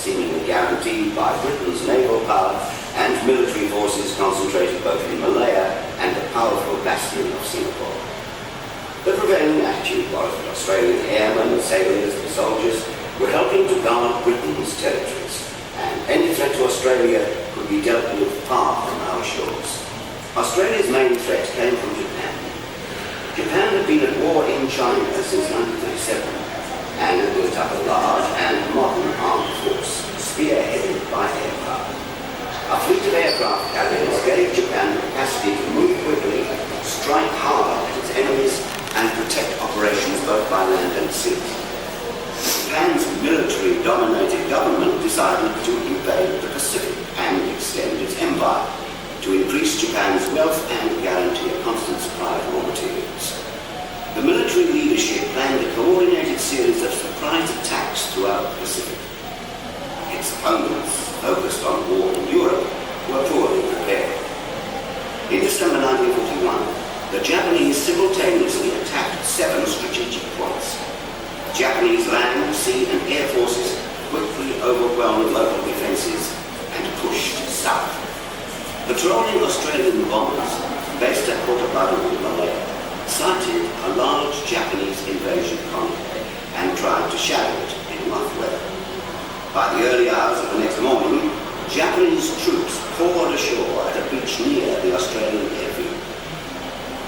seemingly guaranteed by Britain's naval power and military forces concentrated both in Malaya and the powerful bastion of Singapore. The prevailing attitude was that Australian airmen, sailors and soldiers were helping to guard Britain's territories, and any threat to Australia could be dealt with far from our shores. Australia's main threat came from Japan. Japan had been at war in China since 1937 and had built up a large and modern armed force, spearheaded by aircraft. A fleet of aircraft carriers gave Japan the capacity to move quickly, strike hard at its enemies, and protect operations both by land and sea. Japan's military-dominated government decided to invade the Pacific and extend its empire, to increase Japan's wealth and guarantee a constant supply of raw materials. The military leadership planned a coordinated series of surprise attacks throughout the Pacific. Its opponents, focused on war in Europe, were poorly prepared. In December 1941, the Japanese simultaneously attacked 7 strategic points. Japanese land, sea and air forces quickly overwhelmed local defences and pushed south. Patrolling Australian bombers based at Portobello in Malaya sighted a large Japanese invasion convoy and tried to shadow it in rough weather. By the early hours of the next morning, Japanese troops poured ashore at a beach near the Australian airfield.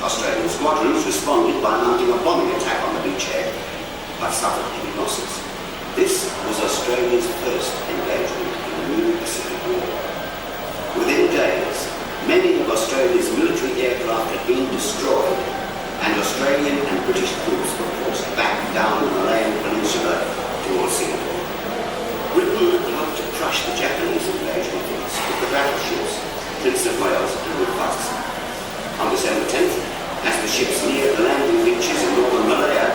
Australian squadrons responded by mounting a bombing attack on the beachhead, but suffered heavy losses. This was Australia's first engagement in the new Pacific War. Within days, many of Australia's military aircraft had been destroyed, and Australian and British troops were forced back down the Malayan Peninsula towards Singapore. Britain hoped to crush the Japanese invasion force with the battleships Prince of Wales and Woodfuss. On December 10th, as the ships neared the landing beaches in northern Malaya,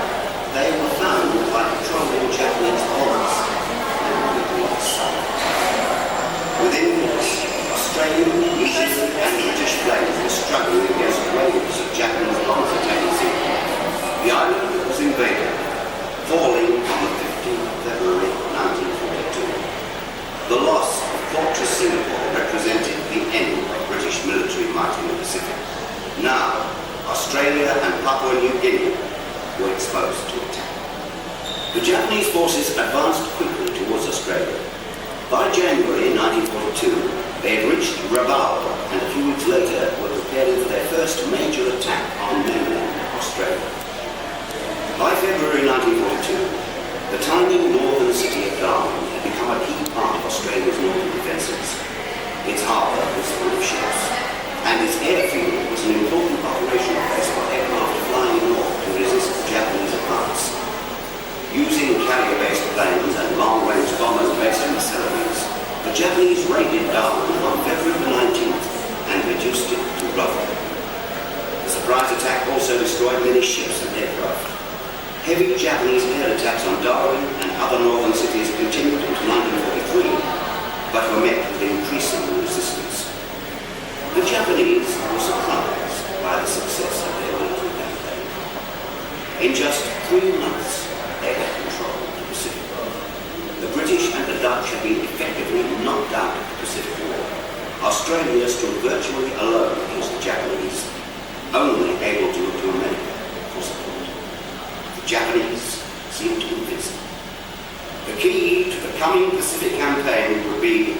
they were found by patrolling Japanese bombers and quickly sunk. Within minutes, Australian, British and British planes were struggling against waves of Japanese bombers attacking Singapore. The island was invaded, falling on the 15th of February 1942. The loss of Fortress Singapore represented the end of British military might in the Pacific. Now, Australia and Papua New Guinea were exposed to attack. The Japanese forces advanced quickly towards Australia. By January 1942, they had reached Rabaul, and a few weeks later were preparing for their first major attack on mainland Australia. By February 1942, the tiny northern city of Darwin had become a key part of Australia's northern defences. Its harbour was full of ships, and its airfield was an important operational base for aircraft flying north to resist the Japanese advance. Using carrier-based planes and long-range bombers based in the Celebes, the Japanese raided Darwin on February 19th and reduced it to rubble. The surprise attack also destroyed many ships and aircraft. Heavy Japanese air attacks on Darwin and other northern cities continued into 1943, but were met with increasing resistance. The Japanese were surprised by the success of their military campaign. In just 3 months, they had controlled the Pacific. The British and the Dutch had been effectively knocked out of the Pacific War. Australia stood virtually alone against the Japanese, only able to look to America for support. The Japanese seemed invincible. The key to the coming Pacific campaign would be